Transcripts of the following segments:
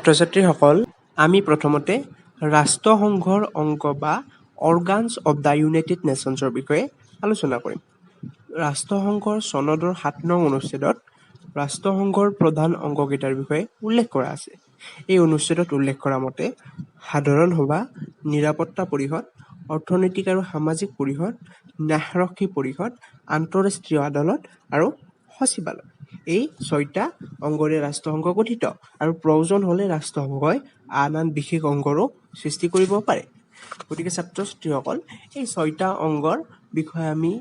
ছাত্ৰ-ছাত্ৰীসকল, আমি প্ৰথমতে ৰাষ্ট্ৰসংঘৰ অংগ বা অৰ্গানছ অৱ দ্য ইউনাইটেড নেশ্যনছৰ বিষয়ে আলোচনা কৰিম। ৰাষ্ট্ৰসংঘৰ চনদৰ ৭ নং অনুচ্ছেদত ৰাষ্ট্ৰসংঘৰ প্ৰধান অংগকেইটাৰ বিষয়ে উল্লেখ কৰা আছে। এই অনুচ্ছেদত উল্লেখ কৰা মতে সাধাৰণ সভা, নিৰাপত্তা পৰিষদ, অৰ্থনৈতিক আৰু সামাজিক পৰিষদ, ন্যায়ৰক্ষী পৰিষদ, আন্তঃৰাষ্ট্ৰীয় আদালত আৰু সচিবালয়। এই ৬টা অংগৰে ৰাষ্ট্ৰসংঘ গঠিত আৰু প্ৰয়োজন হ'লে ৰাষ্ট্ৰসংঘই আন বিশেষ অংগৰো সৃষ্টি কৰিব পাৰে। গতিকে ছাত্ৰ-ছাত্ৰীসকল, এই ৬টা অংগৰ বিষয়ে আমি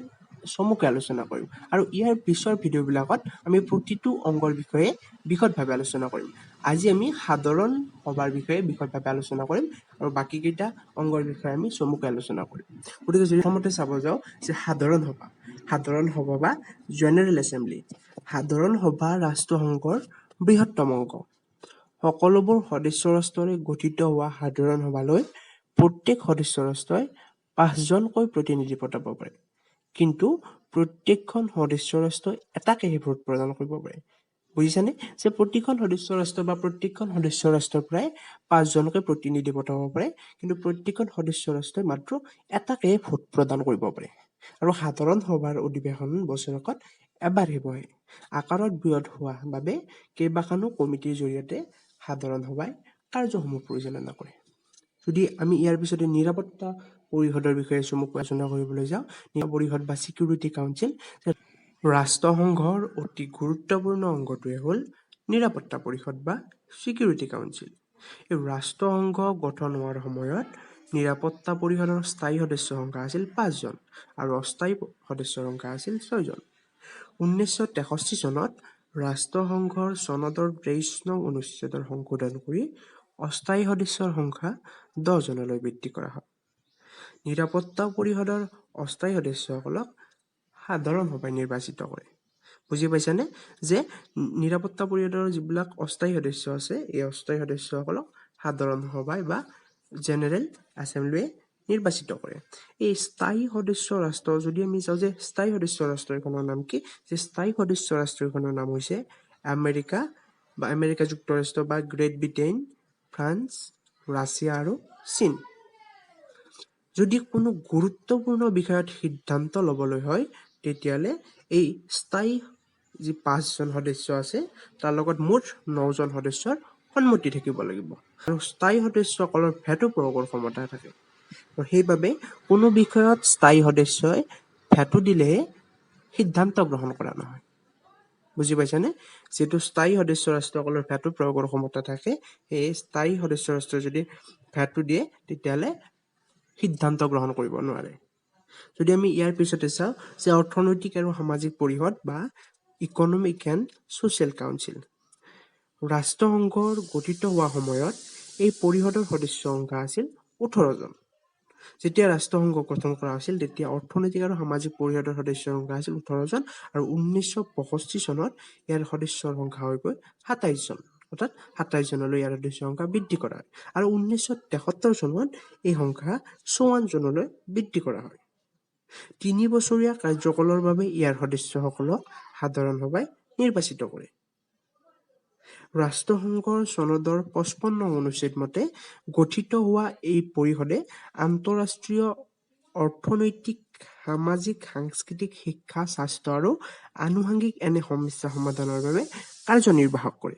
চমুকৈ আলোচনা কৰিম আৰু ইয়াৰ পিছৰ ভিডিঅ'বিলাকত আমি প্ৰতিটো অংগৰ বিষয়ে বিশদভাৱে আলোচনা কৰিম। আজি আমি সাধাৰণ সভাৰ বিষয়ে বিশদভাৱে আলোচনা কৰিম আৰু বাকীকেইটা অংগৰ বিষয়ে আমি চমুকৈ আলোচনা কৰিম। গতিকে যদি প্ৰথমতে চাব যাওঁ যে সাধাৰণ সভা বা জেনেৰেল এছেম্বলি। সাধাৰণ সভা ৰাষ্ট্ৰসংঘৰ বৃহত্তম অংগ। সকলোবোৰ সদস্য ৰাষ্ট্ৰৰে গঠিত হোৱা সাধাৰণ সভালৈ প্ৰত্যেক সদস্য ৰাষ্ট্ৰই ৫জনকৈ প্ৰতিনিধি পঠাব পাৰে। কিন্তু প্ৰত্যেকখন সদস্য ৰাষ্ট্ৰই এটাকেহে ভোট প্ৰদান কৰিব পাৰে। বুজিছানে? যে প্ৰতিখন সদস্য ৰাষ্ট্ৰ বা প্ৰত্যেকখন সদস্য ৰাষ্ট্ৰৰ পৰাই ৫জনকৈ প্ৰতিনিধি পঠাব পাৰে, কিন্তু প্ৰত্যেকখন সদস্য ৰাষ্ট্ৰই মাত্ৰ এটাকেহে ভোট প্ৰদান কৰিব পাৰে। আৰু সাধাৰণ সভাৰ অধিৱেশন বছৰেকত এবাৰহে বহে। আকাৰত বৃহৎ হোৱা বাবে কেইবাখনো কমিটিৰ জৰিয়তে সাধাৰণ সভাই কাৰ্যসমূহ পৰিচালনা কৰে। যদি আমি ইয়াৰ পিছতে নিৰাপত্তা পৰিষদৰ বিষয়ে চমুকৈ আলোচনা কৰিবলৈ যাওঁ, নিৰাপত্তা পৰিষদ বা ছিকিউৰিটি কাউন্সিল, ৰাষ্ট্ৰসংঘৰ অতি গুৰুত্বপূৰ্ণ অংগটোৱে হ'ল নিৰাপত্তা পৰিষদ বা ছিকিউৰিটি কাউন্সিল। এই ৰাষ্ট্ৰসংঘ গঠন হোৱাৰ সময়ত নিৰাপত্তা পৰিষদৰ স্থায়ী সদস্যৰ সংখ্যা আছিল ৫জন আৰু অস্থায়ী সদস্যৰ সংখ্যা আছিল ৬জন। ১৯৬৩ চনত ৰাষ্ট্ৰসংঘৰ চনদৰ ২৩ নং অনুচ্ছেদৰ সংশোধন কৰি অস্থায়ী সদস্যৰ সংখ্যা ১০জনলৈ বৃদ্ধি কৰা হয়। নিৰাপত্তা পৰিষদৰ অস্থায়ী সদস্যসকলক সাধাৰণ সভাই নিৰ্বাচিত কৰে। বুজি পাইছানে? যে নিৰাপত্তা পৰিষদৰ যিবিলাক অস্থায়ী সদস্য আছে, এই অস্থায়ী সদস্যসকলক সাধাৰণ সভাই বা জেনেৰেল এছেম্বলিয়ে নিৰ্বাচিত কৰে। এই স্থায়ী সদস্য ৰাষ্ট্ৰ, যদি আমি চাওঁ যে স্থায়ী সদস্য ৰাষ্ট্ৰখনৰ নাম কি, যে স্থায়ী সদস্য ৰাষ্ট্ৰখনৰ নাম হৈছে আমেৰিকা বা আমেৰিকা যুক্তৰাষ্ট্ৰ বা গ্ৰেট ব্ৰিটেইন, ফ্ৰান্স, ৰাছিয়া আৰু চীন। যদি কোনো গুৰুত্বপূৰ্ণ বিষয়ত সিদ্ধান্ত ল'বলৈ হয়, তেতিয়াহ'লে এই স্থায়ী যি ৫জন সদস্য আছে তাৰ লগত মুঠ ৯জন সদস্যৰ সন্মতি থাকিব লাগিব আৰু স্থায়ী সদস্যসকলৰ ভেটো প্ৰয়োগৰ ক্ষমতা থাকে। আৰু সেইবাবে কোনো বিষয়ত স্থায়ী সদস্যই ভেটো দিলেহে সিদ্ধান্ত গ্ৰহণ কৰা নহয়। বুজি পাইছানে? যিহেতু স্থায়ী সদস্য ৰাষ্ট্ৰসকলৰ ভেটো প্ৰয়োগৰ ক্ষমতা থাকে, সেই স্থায়ী সদস্য ৰাষ্ট্ৰই যদি ভেটো দিয়ে তেতিয়াহ'লে সিদ্ধান্ত গ্ৰহণ কৰিব নোৱাৰে। যদি আমি ইয়াৰ পিছতে চাওঁ যে অৰ্থনৈতিক আৰু সামাজিক পৰিষদ বা ইকনমিক এণ্ড ছ'চিয়েল কাউন্সিল। ৰাষ্ট্ৰসংঘৰ গঠিত হোৱা সময়ত এই পৰিষদৰ সদস্য সংখ্যা আছিল ১৮জন। যেতিয়া ৰাষ্ট্ৰসংঘ গঠন কৰা হৈছিল, তেতিয়া অৰ্থনৈতিক আৰু সামাজিক পৰিষদৰ সদস্যৰ সংখ্যা আছিল ১৮জন আৰু ১৯৬৫ চনত ইয়াৰ সদস্যৰ সংখ্যা হৈ গৈ ২৭জন। অৰ্থাৎ ২৭জনলৈ ইয়াৰ সদস্যৰ সংখ্যা বৃদ্ধি কৰা হয় আৰু ১৯৭৩ চনত এই সংখ্যা ৫৪জনলৈ বৃদ্ধি কৰা হয়। ৩ বছৰীয়া কাৰ্যকালৰ বাবে ইয়াৰ সদস্যসকলক সাধাৰণ সভাই নিৰ্বাচিত কৰে। ৰাষ্ট্ৰসংঘৰ চনদৰ ৫৫ নং অনুচ্ছেদ মতে গঠিত হোৱা এই পৰিষদে আন্তঃৰাষ্ট্ৰীয় অৰ্থনৈতিক, সামাজিক, সাংস্কৃতিক, শিক্ষা, স্বাস্থ্য আৰু আনুষংগিক এনে সমস্যা সমাধানৰ বাবে কাৰ্যনিৰ্বাহ কৰে।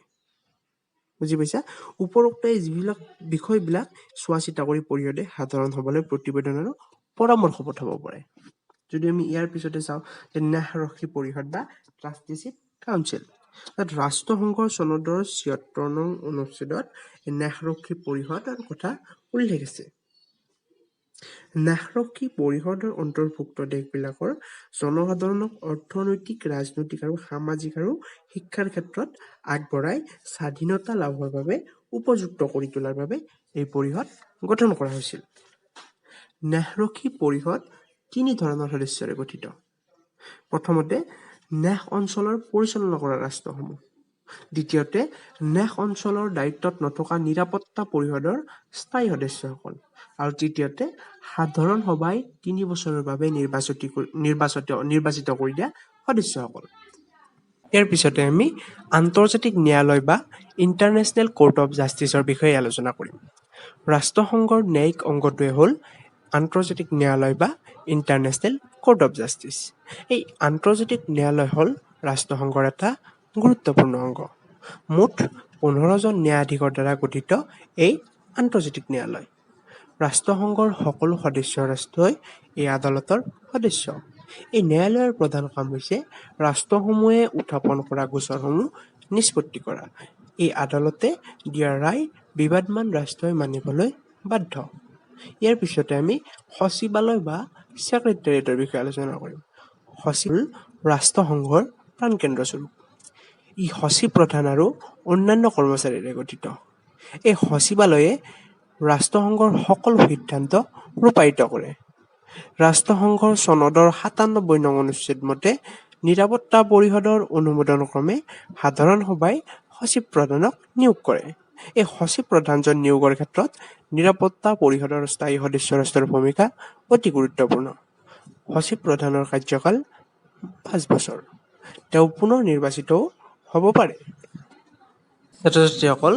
বুজি পাইছা? উপৰোক্ত এই যিবিলাক বিষয়বিলাক চোৱা চিতা কৰি পৰিষদে সাধাৰণ সভালৈ প্ৰতিবেদন আৰু পৰামৰ্শ পঠাব পাৰে। যদি আমি ইয়াৰ পিছতে চাওঁ যে ন্যায়ৰক্ষী পৰিষদ বা ট্ৰাষ্টিশ্বিপ কাউন্সিল। তাত ৰাষ্ট্ৰসংঘৰ চনদৰ ৭৬ নং অনুচ্ছেদত ন্যায়ৰক্ষী পৰিষদৰ কথা উল্লেখ আছে। ন্যায়ৰক্ষী পৰিষদৰ অন্তৰ্ভুক্ত দেশবিলাকৰ জনসাধাৰণক অৰ্থনৈতিক, ৰাজনৈতিক আৰু সামাজিক আৰু শিক্ষাৰ ক্ষেত্ৰত আগবঢ়াই স্বাধীনতা লাভৰ বাবে উপযুক্ত কৰি তোলাৰ বাবে এই পৰিষদ গঠন কৰা হৈছিল। ন্যায়ৰক্ষী পৰিষদ ৩ ধৰণৰ সদস্যৰে গঠিত। প্ৰথমতে, ন্যায় অঞ্চলৰ পৰিচালনা কৰা ৰাষ্ট্ৰসমূহ। দ্বিতীয়তে, ন্যায় অঞ্চলৰ দায়িত্বত নথকা নিৰাপত্তা পৰিষদৰ স্থায়ী সদস্যসকল। আৰু তৃতীয়তে, সাধাৰণ সভাই ৩ বছৰৰ বাবে নিৰ্বাচিত কৰি দিয়া সদস্যসকল। ইয়াৰ পিছতে আমি আন্তৰ্জাতিক ন্যায়ালয় বা ইণ্টাৰনেশ্যনেল কোৰ্ট অফ জাষ্টিছৰ বিষয়ে আলোচনা কৰিম। ৰাষ্ট্ৰসংঘৰ ন্যায়িক অংগটোৱে হ'ল আন্তৰ্জাতিক ন্যায়ালয় বা ইণ্টাৰনেশ্যনেল কোৰ্ট অফ জাষ্টিছ। এই আন্তৰ্জাতিক ন্যায়ালয় হ'ল ৰাষ্ট্ৰসংঘৰ এটা গুৰুত্বপূৰ্ণ অংগ। মুঠ 15জন ন্যায়াধীশৰ দ্বাৰা গঠিত এই আন্তৰ্জাতিক ন্যায়ালয়। ৰাষ্ট্ৰসংঘৰ সকলো সদস্য ৰাষ্ট্ৰই এই আদালতৰ সদস্য। এই ন্যায়ালয়ৰ প্ৰধান কাম হৈছে ৰাষ্ট্ৰসমূহে উত্থাপন কৰা গোচৰসমূহ নিষ্পত্তি কৰা। এই আদালতে দিয়া ৰায় বিবাদমান ৰাষ্ট্ৰই মানিবলৈ বাধ্য। ইয়াৰ পিছতে আমি সচিবালয় বা ছেক্ৰেটেৰিয়েটৰ বিষয়ে আলোচনা কৰিম। সচিব ৰাষ্ট্ৰসংঘৰ প্ৰাণকেন্দ্ৰস্বৰূপ। ই সচিব প্ৰধান আৰু অন্যান্য কৰ্মচাৰীৰে গঠিত। এই সচিবালয়ে ৰাষ্ট্ৰসংঘৰ সকলো সিদ্ধান্ত ৰূপায়িত কৰে। ৰাষ্ট্ৰসংঘৰ চনদৰ 97 নং অনুচ্ছেদ মতে নিৰাপত্তা পৰিষদৰ অনুমোদনক্ৰমে সাধাৰণ সভাই সচিব প্ৰধানক নিয়োগ কৰে। এই সচিব প্ৰধানজন নিয়োগৰ ক্ষেত্ৰত নিৰাপত্তা পৰিষদৰ স্থায়ী সদস্য ৰাষ্ট্ৰৰ ভূমিকা অতি গুৰুত্বপূৰ্ণ। সচিব প্ৰধানৰ কাৰ্যকাল 5 বছৰ। তেওঁ পুনৰ নিৰ্বাচিতও হ'ব পাৰে। ছাত্ৰ-ছাত্ৰীসকল,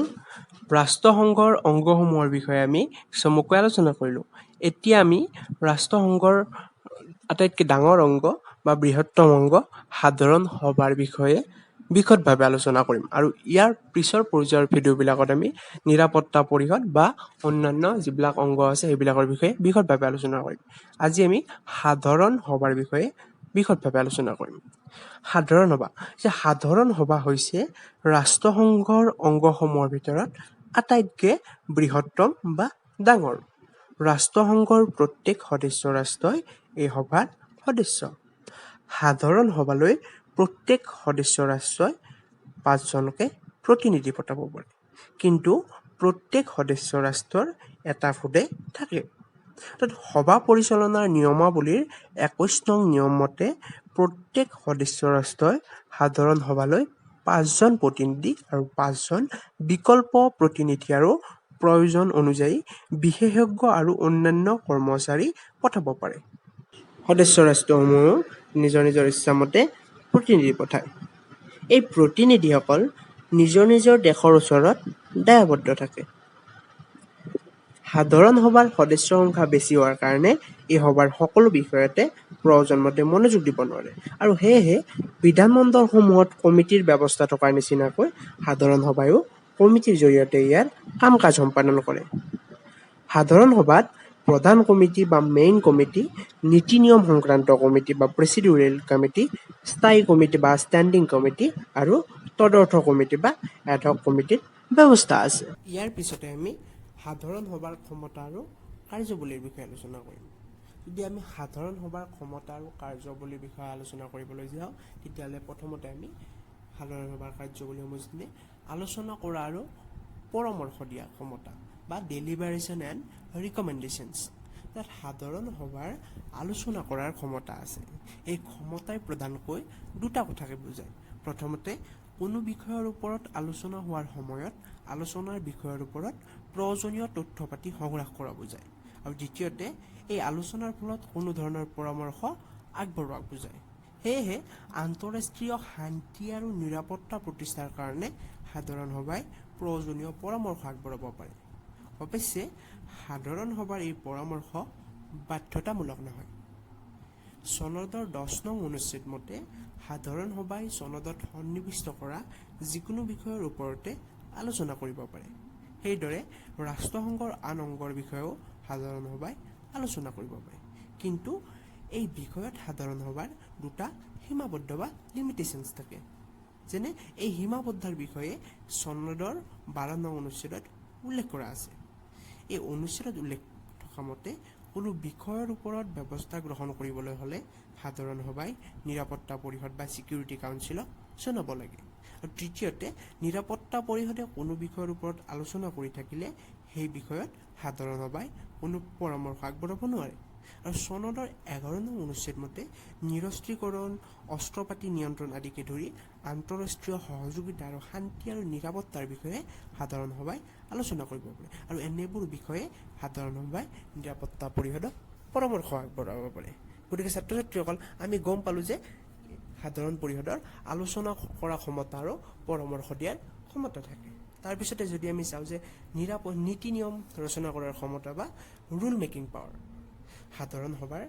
ৰাষ্ট্ৰসংঘৰ অংগসমূহৰ বিষয়ে আমি চমুকৈ আলোচনা কৰিলোঁ। এতিয়া আমি ৰাষ্ট্ৰসংঘৰ আটাইতকৈ ডাঙৰ অংগ বা বৃহত্তম অংগ সাধাৰণ সভাৰ বিষয়ে বিশদভাৱে আলোচনা কৰিম আৰু ইয়াৰ পিছৰ পৰ্যায়ৰ ভিডিঅ'বিলাকত আমি নিৰাপত্তা পৰিষদ বা অন্যান্য যিবিলাক অংগ আছে সেইবিলাকৰ বিষয়ে বিশদভাৱে আলোচনা কৰিম। আজি আমি সাধাৰণ সভাৰ বিষয়ে বিশদভাৱে আলোচনা কৰিম। সাধাৰণ সভা হৈছে ৰাষ্ট্ৰসংঘৰ অংগসমূহৰ ভিতৰত আটাইতকৈ বৃহত্তম বা ডাঙৰ। ৰাষ্ট্ৰসংঘৰ প্ৰত্যেক সদস্য ৰাষ্ট্ৰই এই সভাৰ সদস্য। সাধাৰণ সভালৈ প্ৰত্যেক সদস্য ৰাষ্ট্ৰই 5জনকে প্ৰতিনিধি পঠাব পাৰে, কিন্তু প্ৰত্যেক সদস্য ৰাষ্ট্ৰৰ এটা ভোটে থাকে। সভা পৰিচালনাৰ নিয়মাৱলীৰ 21 নং নিয়ম মতে প্ৰত্যেক সদস্য ৰাষ্ট্ৰই সাধাৰণ সভালৈ 5জন প্ৰতিনিধি আৰু 5জন বিকল্প প্ৰতিনিধি আৰু প্ৰয়োজন অনুযায়ী বিশেষজ্ঞ আৰু অন্যান্য কৰ্মচাৰী পঠাব পাৰে। সদস্য ৰাষ্ট্ৰসমূহেও নিজৰ নিজৰ ইচ্ছামতে প্ৰতিনিধি পঠায়। এই প্ৰতিনিধিসকল নিজৰ নিজৰ দেশৰ ওচৰত দায়বদ্ধ থাকে। সাধাৰণ সভাৰ সদস্য সংখ্যা বেছি হোৱাৰ কাৰণে এই সভাৰ সকলো বিষয়তে প্ৰয়োজনমতে মনোযোগ দিব নোৱাৰে আৰু সেয়েহে বিধানমণ্ডলসমূহত কমিটিৰ ব্যৱস্থা থকাৰ নিচিনাকৈ সাধাৰণ সভায়ো কমিটিৰ জৰিয়তে ইয়াৰ কাম-কাজ সম্পাদন কৰে। সাধাৰণ সভাত প্ৰধান কমিটি বা মেইন কমিটি, নীতি নিয়ম সংক্ৰান্ত কমিটি বা প্ৰচিডিউৰেল কমিটি, স্থায়ী কমিটি বা ষ্টেণ্ডিং কমিটি আৰু তদৰ্থ কমিটি বা এডহক কমিটিৰ ব্যৱস্থা আছে। ইয়াৰ পিছতে আমি সাধাৰণ সভাৰ ক্ষমতা আৰু কাৰ্যৱলীৰ বিষয়ে আলোচনা কৰিম। যদি আমি সাধাৰণ সভাৰ ক্ষমতা আৰু কাৰ্যৱলীৰ বিষয়ে আলোচনা কৰিবলৈ যাওঁ, তেতিয়াহ'লে প্ৰথমতে আমি সাধাৰণ সভাৰ কাৰ্যৱলীসমূহ যেনে আলোচনা কৰা আৰু পৰামৰ্শ দিয়া ক্ষমতা বা ডেলিবাৰেশ্যন এণ্ড ৰিকমেণ্ডেশ্যনছ। তাত সাধাৰণ সভাৰ আলোচনা কৰাৰ ক্ষমতা আছে। এই ক্ষমতাই প্ৰধানকৈ দুটা কথাকে বুজায়। প্ৰথমতে, কোনো বিষয়ৰ ওপৰত আলোচনা হোৱাৰ সময়ত আলোচনাৰ বিষয়ৰ ওপৰত প্ৰয়োজনীয় তথ্য পাতি সংগ্ৰহ কৰা বুজায়। আৰু দ্বিতীয়তে, এই আলোচনাৰ ফলত কোনো ধৰণৰ পৰামৰ্শ আগবঢ়োৱা বুজায়। সেয়েহে আন্তঃৰাষ্ট্ৰীয় শান্তি আৰু নিৰাপত্তা প্ৰতিষ্ঠাৰ কাৰণে সাধাৰণ সভাই প্ৰয়োজনীয় পৰামৰ্শ আগবঢ়াব পাৰে। অৱশ্যে সাধাৰণ সভাৰ এই পৰামৰ্শ বাধ্যতামূলক নহয়। চনদৰ 10 নং অনুচ্ছেদ মতে সাধাৰণ সভাই চনদত সন্নিৱিষ্ট কৰা যিকোনো বিষয়ৰ ওপৰতে আলোচনা কৰিব পাৰে। সেইদৰে ৰাষ্ট্ৰসংঘৰ আন অংগৰ বিষয়েও সাধাৰণ সভাই আলোচনা কৰিব পাৰে। কিন্তু এই বিষয়ত সাধাৰণ সভাৰ দুটা সীমাবদ্ধ বা লিমিটেশ্যনছ থাকে। যেনে এই সীমাবদ্ধৰ বিষয়ে চনদৰ 12 নং অনুচ্ছেদত উল্লেখ কৰা আছে। এই অনুচ্ছেদত উল্লেখ থকা মতে কোনো বিষয়ৰ ওপৰত ব্যৱস্থা গ্ৰহণ কৰিবলৈ হ'লে সাধাৰণ সভাই নিৰাপত্তা পৰিষদ বা ছিকিউৰিটি কাউন্সিলক জনাব লাগে। আৰু তৃতীয়তে, নিৰাপত্তা পৰিষদে কোনো বিষয়ৰ ওপৰত আলোচনা কৰি থাকিলে সেই বিষয়ত সাধাৰণ সভাই কোনো পৰামৰ্শ আগবঢ়াব নোৱাৰে। আৰু চনদৰ 11 নং অনুচ্ছেদ মতে নিৰস্ত্ৰীকৰণ, অস্ত্ৰপাতি নিয়ন্ত্ৰণ আদিকে ধৰি আন্তঃৰাষ্ট্ৰীয় সহযোগিতা আৰু শান্তি আৰু নিৰাপত্তাৰ বিষয়ে সাধাৰণ সভাই আলোচনা কৰিব পাৰে। আৰু এনেবোৰ বিষয়ে সাধাৰণ সভাই নিৰাপত্তা পৰিষদক পৰামৰ্শ আগবঢ়াব পাৰে। গতিকে ছাত্ৰ ছাত্ৰীসকল, আমি গম পালোঁ যে সাধাৰণ পৰিষদৰ আলোচনা কৰা ক্ষমতা আৰু পৰামৰ্শ দিয়াৰ ক্ষমতা থাকে। তাৰপিছতে যদি আমি চাওঁ যে নীতি নিয়ম ৰচনা কৰাৰ ক্ষমতা বা ৰুল মেকিং পাৱাৰ। সাধাৰণ সভাৰ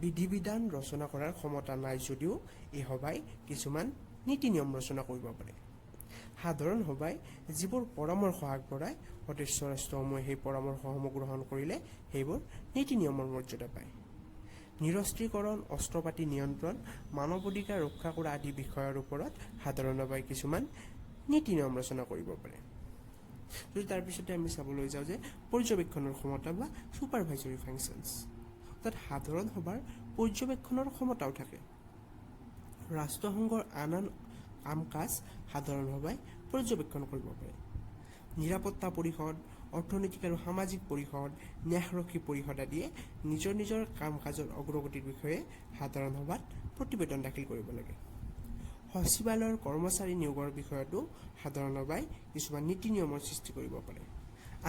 বিধি বিধান ৰচনা কৰাৰ ক্ষমতা নাই যদিও এই সভাই কিছুমান নীতি নিয়ম ৰচনা কৰিব পাৰে। সাধাৰণ সভাই যিবোৰ পৰামৰ্শ আগবঢ়ায় সদস্য ৰাষ্ট্ৰসমূহে সেই পৰামৰ্শসমূহ গ্ৰহণ কৰিলে সেইবোৰ নীতি নিয়মৰ মৰ্যাদা পায়। নিৰস্ত্ৰীকৰণ, অস্ত্ৰপাতি নিয়ন্ত্ৰণ, মানৱ অধিকাৰ ৰক্ষা কৰা আদি বিষয়ৰ ওপৰত সাধাৰণ সভাই কিছুমান নীতি নিয়ম ৰচনা কৰিব পাৰে। যদি তাৰপিছতে আমি চাবলৈ যাওঁ যে পৰ্যবেক্ষণৰ ক্ষমতা বা ছুপাৰভাইজৰী ফাংচনছ, অৰ্থাৎ সাধাৰণ সভাৰ পৰ্যবেক্ষণৰ ক্ষমতাও থাকে। ৰাষ্ট্ৰসংঘৰ আন কাম কাজ সাধাৰণ সভাই পৰ্যবেক্ষণ কৰিব পাৰে। নিৰাপত্তা পৰিষদ, অৰ্থনৈতিক আৰু সামাজিক পৰিষদ, ন্যায়ৰক্ষী পৰিষদ আদিয়ে নিজৰ নিজৰ কাম কাজৰ অগ্ৰগতিৰ বিষয়ে সাধাৰণ সভাত প্ৰতিবেদন দাখিল কৰিব লাগে। সচিবালয়ৰ কৰ্মচাৰী নিয়োগৰ বিষয়তো সাধাৰণ সভাই কিছুমান নীতি নিয়মৰ সৃষ্টি কৰিব পাৰে।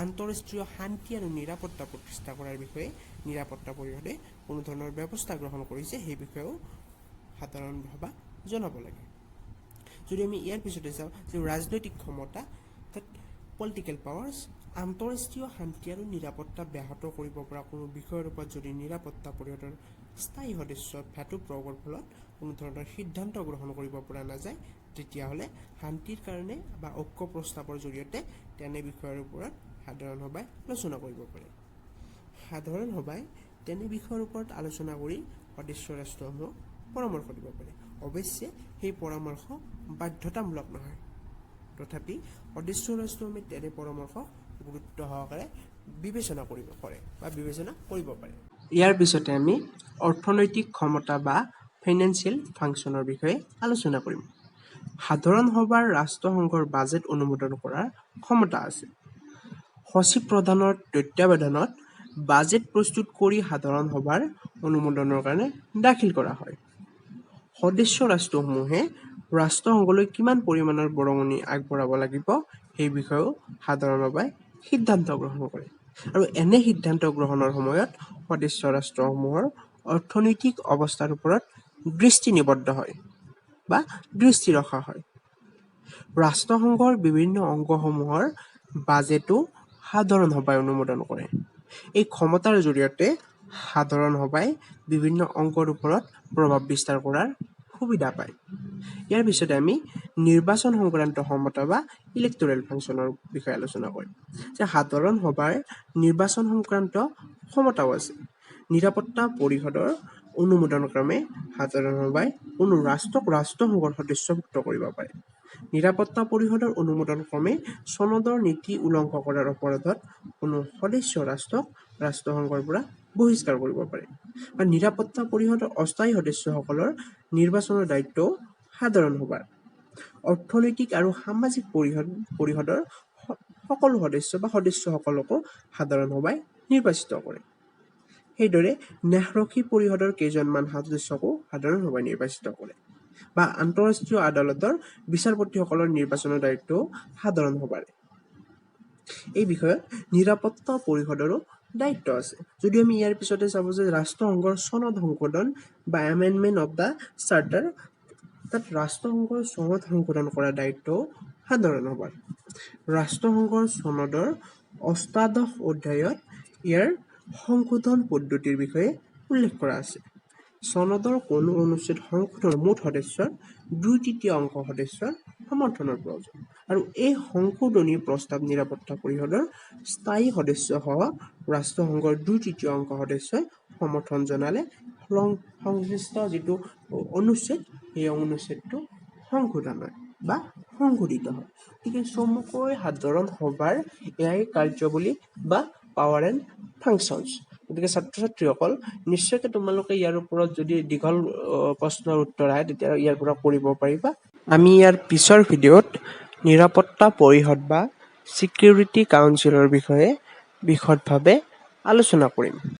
আন্তঃৰাষ্ট্ৰীয় শান্তি আৰু নিৰাপত্তা প্ৰতিষ্ঠা কৰাৰ বিষয়ে নিৰাপত্তা পৰিষদে কোনো ধৰণৰ ব্যৱস্থা গ্ৰহণ কৰিছে সেই বিষয়েও সাধাৰণ সভা জনাব লাগে। যদি আমি ইয়াৰ পিছতে চাওঁ যে ৰাজনৈতিক ক্ষমতা, পলিটিকেল পাৱাৰ্ছ, আন্তঃৰাষ্ট্ৰীয় শান্তি আৰু নিৰাপত্তা ব্যাহত কৰিব পৰা কোনো বিষয়ৰ ওপৰত যদি নিৰাপত্তা পৰিষদৰ স্থায়ী সদস্য ভেটো প্ৰয়োগৰ ফলত কোনো ধৰণৰ সিদ্ধান্ত গ্ৰহণ কৰিব পৰা নাযায়, তেতিয়াহ'লে শান্তিৰ কাৰণে বা ঐক্য প্ৰস্তাৱৰ জৰিয়তে তেনে বিষয়ৰ ওপৰত সাধাৰণ সভাই আলোচনা কৰিব পাৰে। সাধাৰণ সভাই তেনে বিষয়ৰ ওপৰত আলোচনা কৰি সদস্য ৰাষ্ট্ৰসমূহক পৰামৰ্শ দিব পাৰে। অৱশ্যে সেই পৰামৰ্শ বাধ্যতামূলক নহয়, তথাপি সদস্য ৰাষ্ট্ৰসমূহে তেনে পৰামৰ্শ গুৰুত্ব সহকাৰে বিবেচনা কৰিব পাৰে। ইয়াৰ পিছতে আমি অৰ্থনৈতিক ক্ষমতা বা ফাইনেন্সিয়েল ফাংচনৰ বিষয়ে আলোচনা কৰিম। সাধাৰণ সভাৰ ৰাষ্ট্ৰসংঘৰ বাজেট অনুমোদন কৰাৰ ক্ষমতা আছে। সচিব প্ৰধানৰ তত্ত্বাৱধানত বাজেট প্ৰস্তুত কৰি সাধাৰণ সভাৰ অনুমোদনৰ কাৰণে দাখিল কৰা হয়। সদস্য ৰাষ্ট্ৰসমূহে ৰাষ্ট্ৰসংঘলৈ কিমান পৰিমাণৰ বৰঙণি আগবঢ়াব লাগিব সেই বিষয়েও সাধাৰণ সভাই সিদ্ধান্ত গ্ৰহণ কৰে। আৰু এনে সিদ্ধান্ত গ্ৰহণৰ সময়ত সদস্য ৰাষ্ট্ৰসমূহৰ অৰ্থনৈতিক অৱস্থাৰ ওপৰত দৃষ্টি নিবদ্ধ হয় বা দৃষ্টি ৰখা হয়। ৰাষ্ট্ৰসংঘৰ বিভিন্ন অংগসমূহৰ বাজেটো সাধাৰণ সভাই অনুমোদন কৰে। এই ক্ষমতাৰ জৰিয়তে সাধাৰণ সভাই বিভিন্ন অংগৰ ওপৰত প্ৰভাৱ বিস্তাৰ কৰাৰ সুবিধা পায়। ইয়াৰ পিছতে আমি নিৰ্বাচন সংক্ৰান্ত ক্ষমতা বা ইলেক্টৰেল ফাংচনৰ বিষয়ে আলোচনা কৰিম। যে সাধাৰণ সভাৰ নিৰ্বাচন সংক্ৰান্ত ক্ষমতাও আছে। নিৰাপত্তা পৰিষদৰ অনুমোদন ক্ৰমে সাধাৰণ সভাই কোনো ৰাষ্ট্ৰক ৰাষ্ট্ৰসংঘৰ সদস্যভুক্ত কৰিব পাৰে। নিৰাপত্তা পৰিষদৰ অনুমোদন ক্ৰমে চনদৰ নীতি উলংঘন কৰাৰ অপৰাধত কোনো সদস্য ৰাষ্ট্ৰক ৰাষ্ট্ৰসংঘৰ পৰা বহিষ্কাৰ কৰিব পাৰে। বা নিৰাপত্তা পৰিষদৰ অস্থায়ী সদস্যসকলৰ নিৰ্বাচনৰ দায়িত্বও সাধাৰণ সভাৰ। অৰ্থনৈতিক আৰু সামাজিক পৰিষদৰ সকলো সদস্য বা সদস্যসকলকো সাধাৰণ সভাই নিৰ্বাচিত কৰে। সেইদৰে ন্যায়ৰক্ষী পৰিষদৰ কেইজনমান সদস্যকো সাধাৰণ সভাই নিৰ্বাচিত কৰে। বা আন্তঃৰাষ্ট্ৰীয় আদালতৰ বিচাৰপতিসকলৰ নিৰ্বাচনৰ দায়িত্বও সাধাৰণ সভাৰ। এই বিষয়ত নিৰাপত্তা পৰিষদৰো দায়িত্ব আছে। যদি আমি ইয়াৰ পিছতে চাব যে ৰাষ্ট্ৰসংঘৰ চনদ সংশোধন বা এমেণ্ডমেণ্ট অৱ দ্য চাৰ্টাৰ, তাত ৰাষ্ট্ৰসংঘৰ চনদ সংশোধন কৰাৰ দায়িত্বও সাধাৰণ সভাৰ। ৰাষ্ট্ৰসংঘৰ চনদৰ ৮৮ অধ্যায়ত ইয়াৰ সংশোধন পদ্ধতিৰ বিষয়ে উল্লেখ কৰা আছে। চনদৰ কোনো অনুচ্ছেদ সংশোধনৰ মুঠ সদস্যৰ ২/৩ অংশ সদস্যৰ সমৰ্থনৰ প্ৰয়োজন। আৰু এই সংশোধনী প্ৰস্তাৱ নিৰাপত্তা পৰিষদৰ স্থায়ী সদস্যসহ ৰাষ্ট্ৰসংঘৰ ২/৩ অংশ সদস্যই সমৰ্থন জনালে সংশ্লিষ্ট যিটো অনুচ্ছেদ সেই অনুচ্ছেদটো সংশোধন হয় বা সংশোধিত হয়। গতিকে চমুকৈ সাধাৰণ সভাৰ এয়াই কাৰ্যৱলী বা পাৱাৰ এণ্ড ফাংচনছ। গতিকে ছাত্ৰ ছাত্ৰীসকল নিশ্চয়কৈ তোমালোকে ইয়াৰ ওপৰত যদি দীঘল প্ৰশ্নৰ উত্তৰ আহে তেতিয়া ইয়াৰ পৰা কৰিব পাৰিবা। আমি ইয়াৰ পিছৰ ভিডিঅ'ত নিৰাপত্তা পৰিষদ বা ছিকিউৰিটি কাউন্সিলৰ বিষয়ে বিশদভাৱে আলোচনা কৰিম।